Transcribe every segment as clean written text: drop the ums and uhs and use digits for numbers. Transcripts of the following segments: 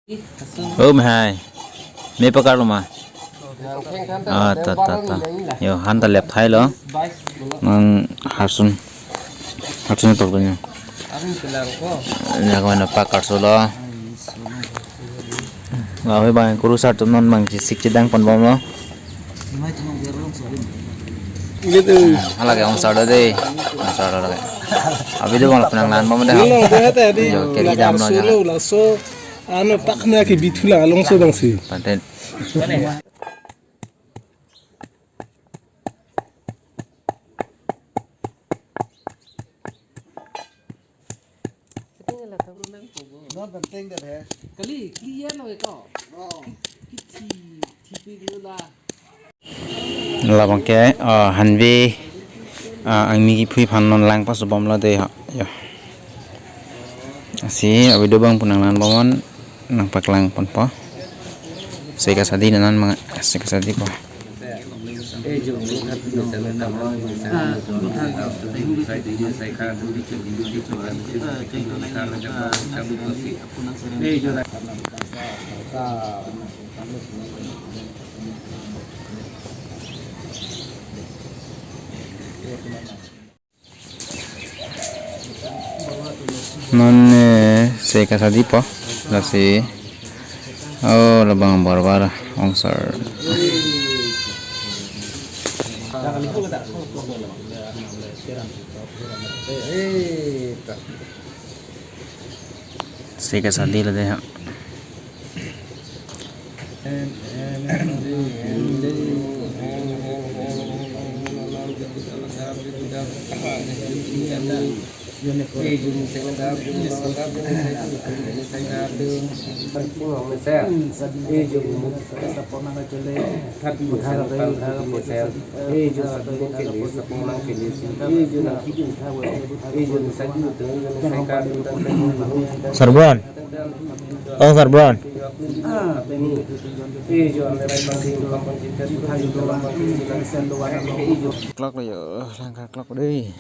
Hai, me pakar lo ma. Ta. Yo, hanta lep thai lo. Mang harsun to punya. Yang mana pakar solo. Ngawi bang kurusar tu non mang sik cidang pon bom lo. Gitu. Hala ke ong sarda deh. Sarda lagi. Abi tu bang penang lan bom dah. Yo, kiri jam lo jangan. Ano pakna ki bitula alongso bangsi. Paten. No penting dah deh. Kali clear lo itu. Tipi dulu lah. Labang ke hanvi ang migi pui panon lang pas bom lo deh ya. Si abi do bang punang lan bomon nang paklang pon po. Saya kasadi nan mga saya kasadi po. Non saya kasadi po. Lasi oh labang barbar ongsar. Saya kasadi lah deh. Sarbon. Oh Sarbon. Clock là giờ lang clock đi.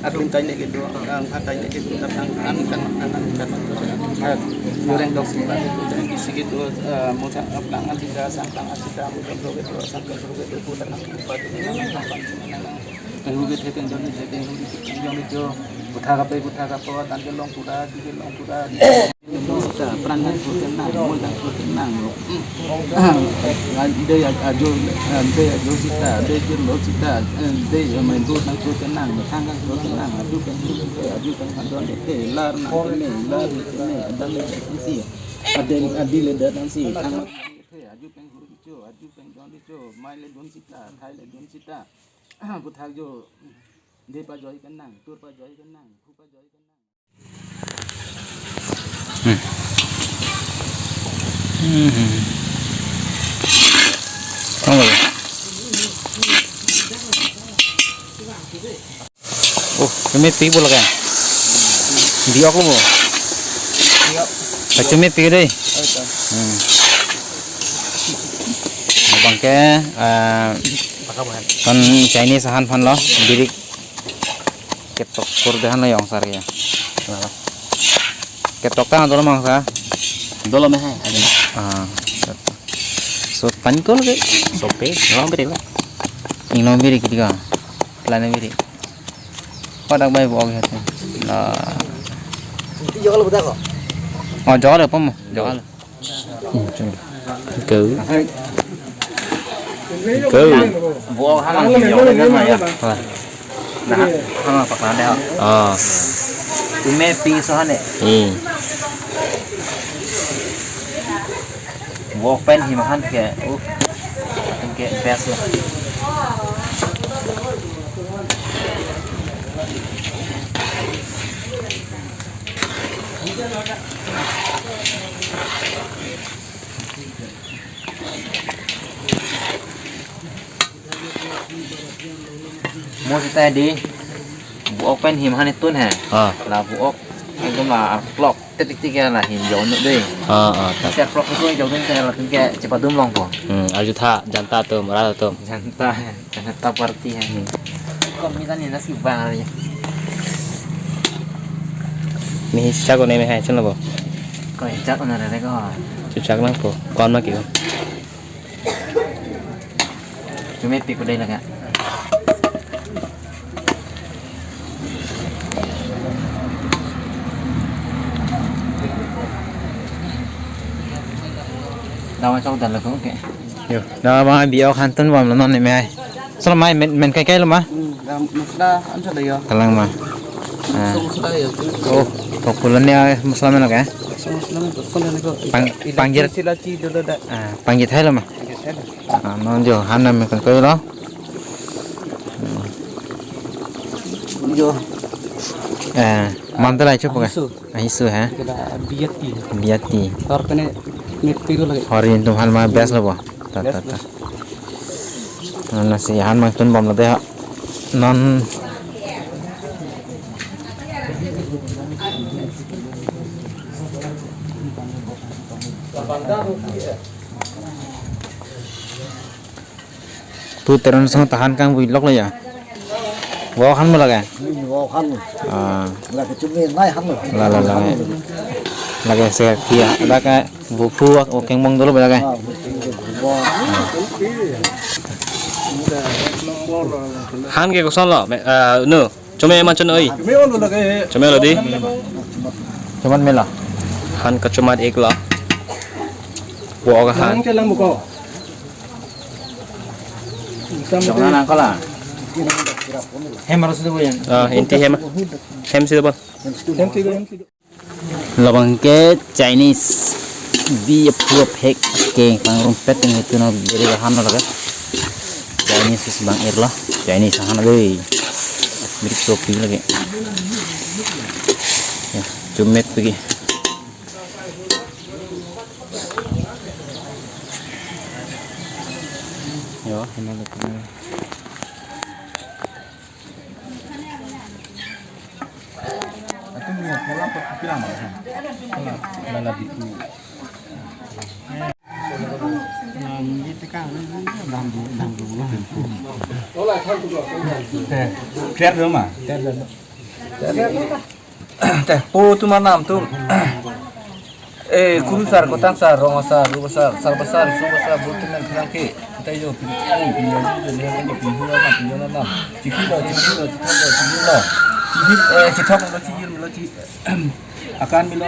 Atum tanya gitu, tanya gitu tentang kan goreng dok segitu mau pelangan tidak sangkang tidak mudah berobat sangkang berobat putar batu rugi itu yang itu buta apa tanggal long pura kita peranan tenang mudah tenang dia ajo kita dia main tu tenang tanggal tenang ajukan kantor itu lar dan sih ada ledak nanti tanggal ajukan guru itu ajukan John itu main John kita Thailand John kita buta jo dia pajoi kenang tur pajoi kenang pu pajoi kenang Oh, cumi pi boleh kan? Diok lo mo? Diok. Cumi pi deh. Bangke, kan Chinese han fan lo, birik ketok kurdahan lo yang sari ya. Ketok kan atau lo mangsa? Dolo me hai ada so pankol ke sope lo beri lah ingno biri kitiga plane biri padak bai bo ge la Yo kalau budak kok. gió được không gió được cứ cứ vô hai lần gió lên cái này à nah hai lần pakai ada ini ping soalnya vô pen thì mà han kayak kayak best lah mua kita di bu open him han itu ha là bu ok itu là clock titik tiga là him jauh nữa đi set clock itu jauh nữa là tinggal cepat dum long po Ajuta janta tuh merata tuh janta party ha còn misalnya nasi vàng rồi nih chắc con em hay chân là bộ coi chắc con này đấy có chắc lắm cô con nó kiểu chúng mình pick vào đây là cái đâu mà trong tận là cũng kệ nhiều đó mà bị áo khăn tân vào là non này mày sao mai mình cái luôn mà Sudah, anu sudah ya. kalang mah Sudah ya. oh populernya muslim là cái panggil silaci dulu dah. panggil thấy là mà nó giờ hắn là mình còn cây đó Yo. mantel aja pokoknya isu ha Kita biati. biati Tar kene netiru lagi. hari itu hal mah best lah boh ta nasi han mah tun bom là thế non tu terus sang tahan kang vlog lah ya wo han mah là Wow kan. Là cái chúng mình nay hắn rồi. là cái xe kia là cái vụ phu ok mong đó là cái han cái có sao lọ mẹ nửa cho mẹ mà chân ơi cho mẹ rồi đi cho mình là han cái cho mẹ ek lọ bộ cái han trong nó có là hem harus itu yang inti hem sih bang labang ke Chinese di pure pek ke kang rumpet yang itu na beri han lah kan Chinese is bang ir lah Chinese han lagi mirip Shopee lagi ya cumet pergi yo ini lagi Khét nữa mà. Teh, po tu manam tu. Kuru sar, kotang sar, rong sar, dua sar, sar besar, su besar, bukan yang kerangke. Kita yo pilih pilih pilih enam. Cikgu lo, cikgu lo. Cikgu, cikgu lo, akan milo,